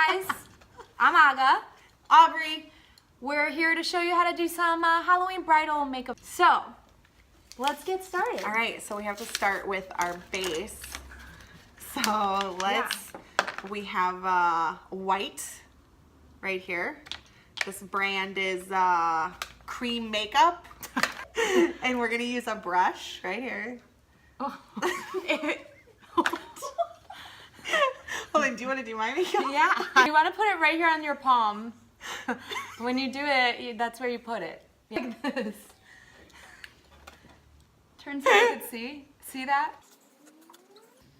guys, I'm Aga. Aubrey. We're here to show you how to do some Halloween bridal makeup. So, let's get started. All right, so we have to start with our base. So we have white right here. This brand is Cream Makeup. And we're gonna use a brush right here. Oh. Hold on, do you wanna do my makeup? Yeah. You wanna put it right here on your palm. When you do it, that's where you put it. Like this. Turn so you can see. See that?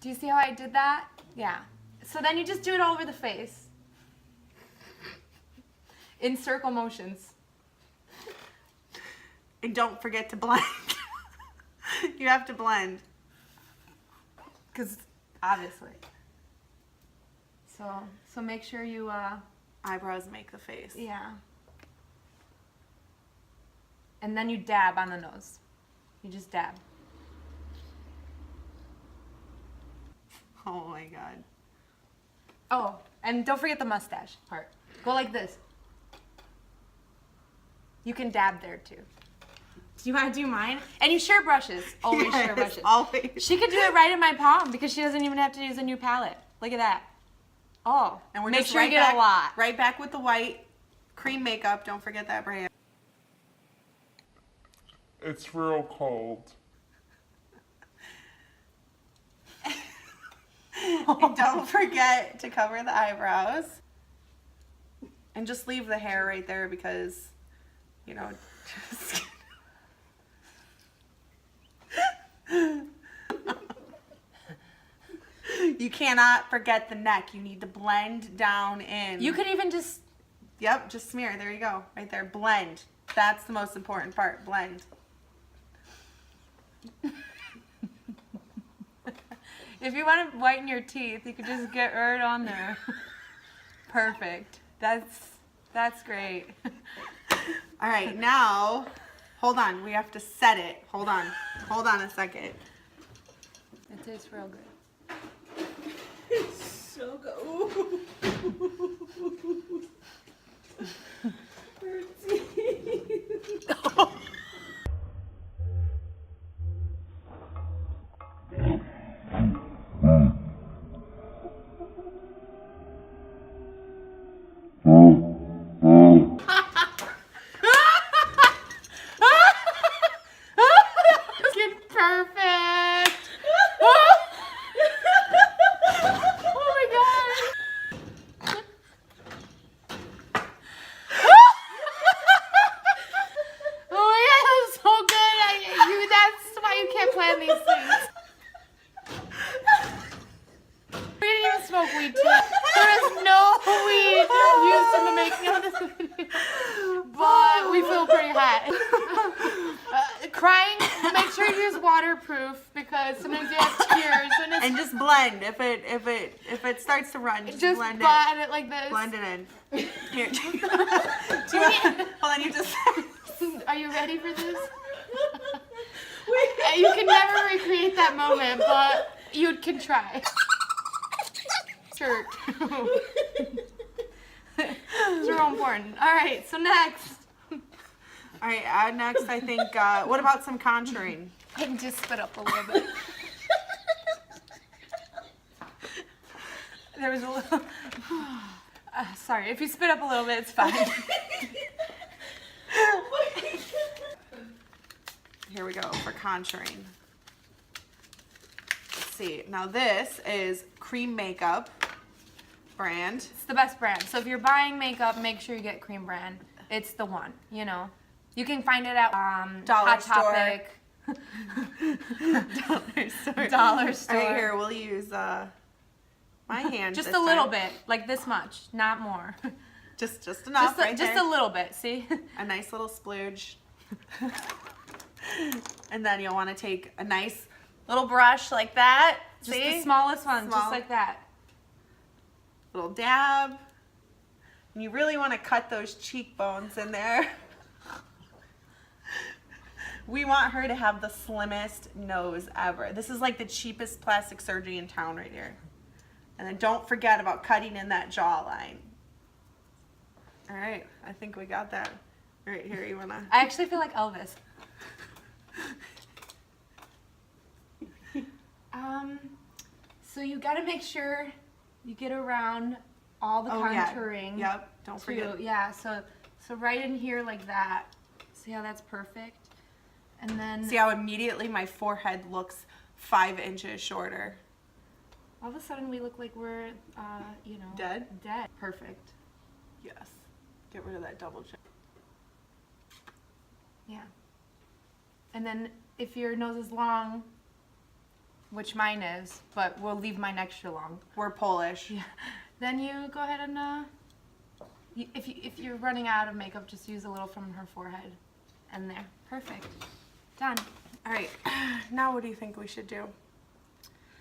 Do you see how I did that? Yeah. So then you just do it all over the face. In circle motions. And don't forget to blend. You have to blend. Because obviously. So make sure you Eyebrows make the face. yeah. And then you dab on the nose. You just dab. Oh my god. Oh, and don't forget the mustache part. Go like this. You can dab there too. Do you want to do mine? And you share brushes. Always Yes, share brushes. always. She could do it right in my palm because she doesn't even have to use a new palette. Look at that. Oh, And we're make just sure right you get back, a lot. Right back with the white Cream Makeup. Don't forget that brand. It's real cold. And don't forget to cover the eyebrows. And just leave the hair right there because, you know, just... You cannot forget the neck. You need to blend down in. You could even just Yep, just smear. There you go. Right there. Blend. That's the most important part. Blend. if you want to whiten your teeth, you could just get right on there. Perfect. That's great. All right, now, hold on. We have to set it. Hold on. Hold on a second. It tastes real good. So good. Perfect. Oh my god. Oh my god, that's so good. That's why you can't plan these things. We didn't even smoke weed today. There is no weed used in the making of this video. But we feel pretty hot. Crying, make sure you use waterproof because sometimes you have tears and it's And just blend. If it starts to run, just blend it. blend it like this. Blend it in. Here. Do you want, hold on, you just. Are you ready for this? You can never recreate that moment, but you can try. Shirt. It's real important. All right, so next. All right, next I think, what about some contouring? I can just spit up a little bit. There was a little. Sorry, if you spit up a little bit, it's fine. Here we go for contouring. Let's see. Now this is Cream Makeup brand. It's the best brand. So if you're buying makeup, make sure you get Cream brand. It's the one, you know. You can find it at Dollar Hot Store. Topic. Dollar store. Dollar store. All right, here we'll use my hand. Just this a little time. bit, like this much, not more. Just enough right Just there. a little bit, see? A nice little splooge. And then you'll want to take a nice little brush like that. Just See? the smallest one, Small. just like that. Little dab. And you really want to cut those cheekbones in there. We want her to have the slimmest nose ever. This is like the cheapest plastic surgery in town right here. And then don't forget about cutting in that jawline. All right, I think we got that. Right here, you wanna? I actually feel like Elvis. So you gotta make sure you get around all the contouring. Yeah. Yep, don't forget. Yeah, so right in here like that. See how that's perfect? And then See how immediately my forehead looks 5 inches shorter. all of a sudden we look like we're, you know, Dead? Dead. Perfect. Yes. Get rid of that double chin. Yeah. And then if your nose is long, which mine is, but we'll leave mine extra long. We're Polish. Yeah. Then you go ahead and if you're running out of makeup, just use a little from her forehead, and there. Perfect. Done. All right. Now what do you think we should do?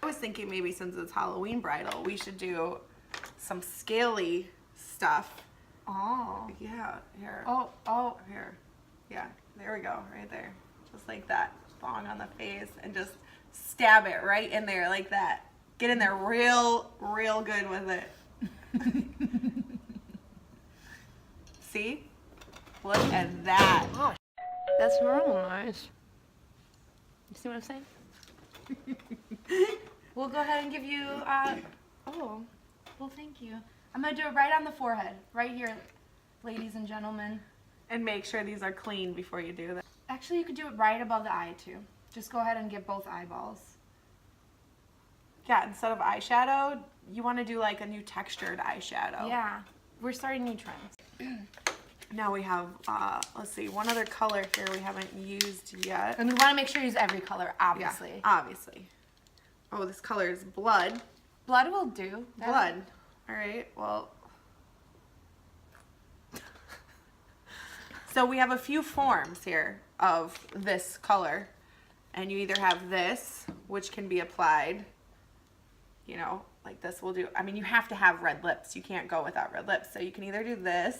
I was thinking maybe since it's Halloween bridal, we should do some scaly stuff. Oh. Yeah. Here. Oh. Here. Yeah. There we go. Right there. Just like that. Thong on the face and just stab it right in there like that. Get in there real good with it. See? Look at that. Oh, that's real nice. You see what I'm saying? We'll go ahead and give you, oh, well, thank you. I'm gonna do it right on the forehead, right here, ladies and gentlemen. And make sure these are clean before you do that. Actually, you could do it right above the eye, too. Just go ahead and get both eyeballs. Yeah, instead of eyeshadow, you want to do like a new textured eyeshadow. Yeah, we're starting new trends. Now we have, let's see, one other color here we haven't used yet. And we want to make sure you use every color, obviously. Yeah, obviously. Oh, this color is blood. Blood will do. Blood. All right, well. So we have a few forms here of this color. And you either have this, which can be applied, you know, like this will do. I mean, you have to have red lips. You can't go without red lips. So you can either do this.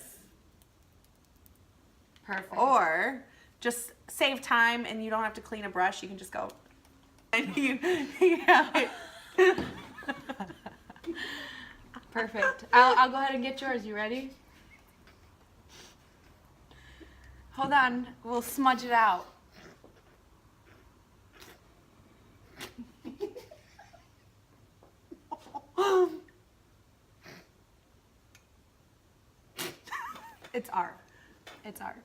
Perfect. Or just save time and you don't have to clean a brush. You can just go. And yeah. Perfect. I'll go ahead and get yours. You ready? Hold on. We'll smudge it out. It's art. It's art.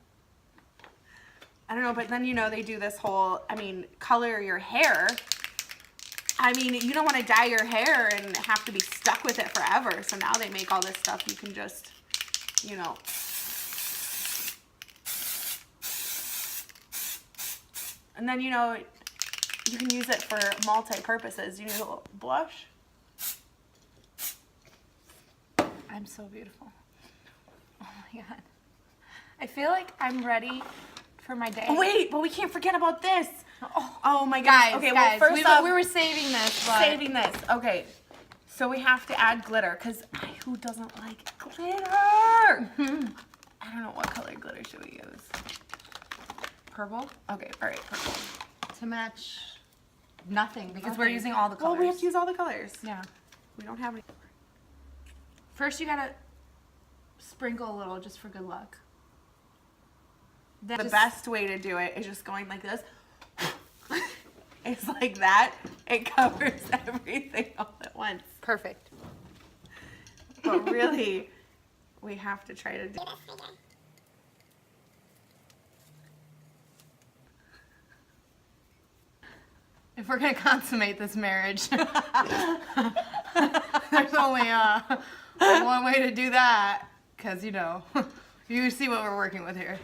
I don't know, but then, you know, they do this whole, I mean, color your hair. I mean, you don't want to dye your hair and have to be stuck with it forever. So now they make all this stuff. You can just, you know. And then, you know, you can use it for multi-purposes. You need a little blush. I'm so beautiful. Oh my God. I feel like I'm ready for my day. Oh, wait, but we can't forget about this. Oh my Guys, gosh. Okay, guys, well, first off, we were saving this. But saving this. Okay, so we have to add glitter because who doesn't like glitter? I don't know what color glitter should we use. Purple? Okay, all right, purple. to match nothing because we're Nothing. using all the colors. Well, we have to use all the colors. Yeah. We don't have any. First, you gotta sprinkle a little just for good luck. Then The just- best way to do it is just going like this. It's like that. It covers everything all at once. Perfect. But really, we have to try to do If we're gonna consummate this marriage, there's only one way to do that, because you know, you see what we're working with here.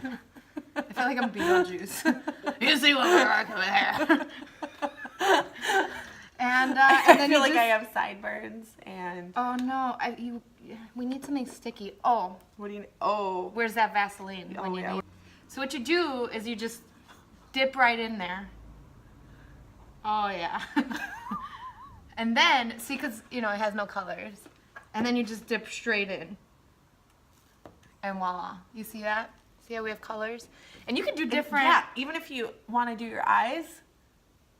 I feel like I'm Beetlejuice. You see what we're working with here. And I then feel you like just, I have sideburns and Oh no, we need something sticky. Oh, what do you? Oh, where's that Vaseline? Oh, when you yeah. need? So what you do is you just dip right in there. Oh yeah. And then, see, because, you know, it has no colors. And then you just dip straight in. And voila. You see that? See how we have colors? And you can do different. Yeah, even if you want to do your eyes,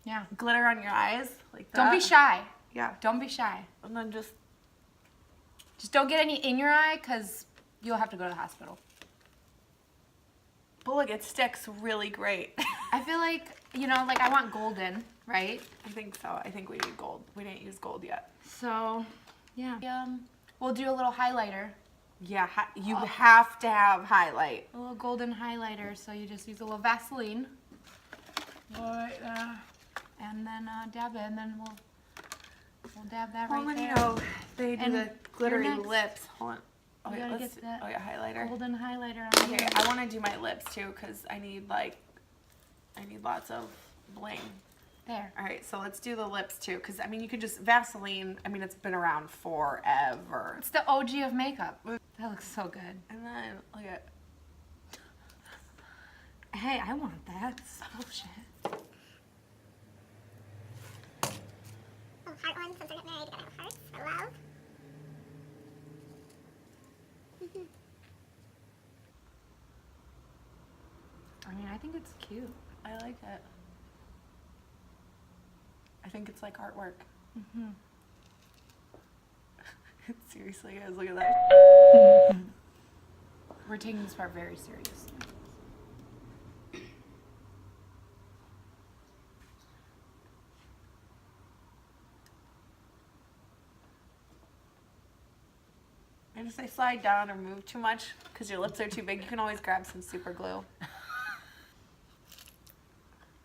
Yeah. glitter on your eyes like that. Don't be shy. Yeah, Don't be shy. and then just Just don't get any in your eye because you'll have to go to the hospital. But look, it sticks really great. I feel like, you know, like I want golden, right? I think so. I think we need gold. We didn't use gold yet. So, yeah. We'll do a little highlighter. Yeah, you have to have highlight. A little golden highlighter. So you just use a little Vaseline. Right there. And then dab it, and then we'll dab that right there. You know, they do And the glittery your next- lips. Hold on. Oh, You yeah, gotta let's, get that oh yeah, highlighter. golden highlighter on Okay, here. I want to do my lips too because I need lots of bling. There. All right, so let's do the lips too because I mean you can just Vaseline. I mean it's been around forever. It's the OG of makeup. That looks so good. And then look at. Hey, I want that. It's bullshit. Heart one, since we're getting married, together hearts for love. I mean, I think it's cute. I like it. I think it's like artwork. Seriously, guys, look at that. We're taking this part very seriously. And if they slide down or move too much because your lips are too big, you can always grab some super glue.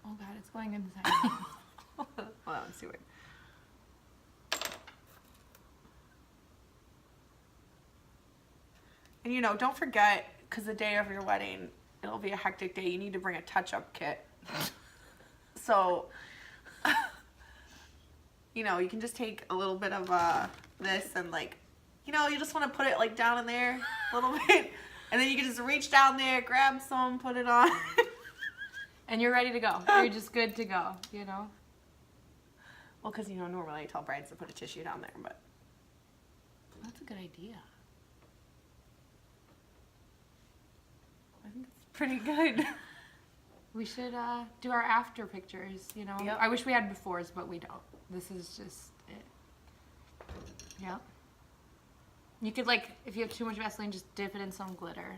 Oh God, it's going inside. Hold on, let's see what. And you know, don't forget, because the day of your wedding, it'll be a hectic day. You need to bring a touch-up kit. So, you know, you can just take a little bit of this and like, you know, you just want to put it like down in there a little bit. And then you can just reach down there, grab some, put it on. And you're ready to go. You're just good to go, you know? Well, because, you know, normally I tell brides to put a tissue down there, but. That's a good idea. I think it's pretty good. We should do our after pictures, you know? Yep. I wish we had befores, but we don't. This is just it. Yep. You could, like, if you have too much Vaseline, just dip it in some glitter.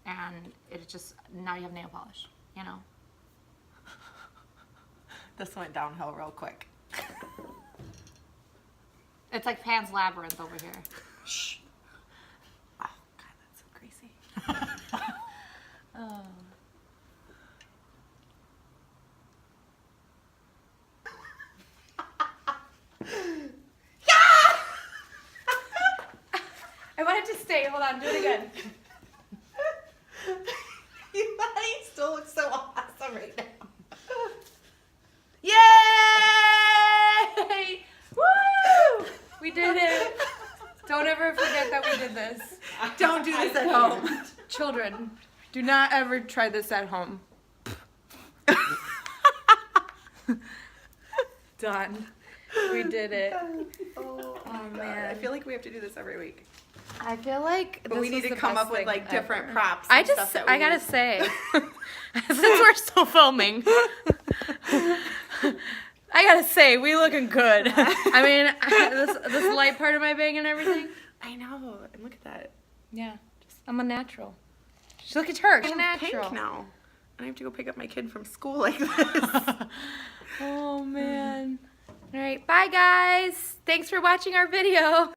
And it just, now you have nail polish, you know? This went downhill real quick. It's like Pan's Labyrinth over here. Shh. Oh, God, that's so crazy. Oh. I wanted to stay. Hold on, do it again. You still look so awesome right now. Yay! Woo! We did it. Don't ever forget that we did this. Don't do this at home. Children, do not ever try this at home. Done. We did it. Oh man. I feel like we have to do this every week. I feel like But we need to come up with like different props. I and just, stuff that we I gotta use. say, since we're still filming, I gotta say, we looking good. I mean, this light part of my bang and everything. I know. And look at that. Yeah, I'm a natural. Just look at her, she's I'm natural. pink now. And I have to go pick up my kid from school like this. Oh man. All right, bye guys. Thanks for watching our video.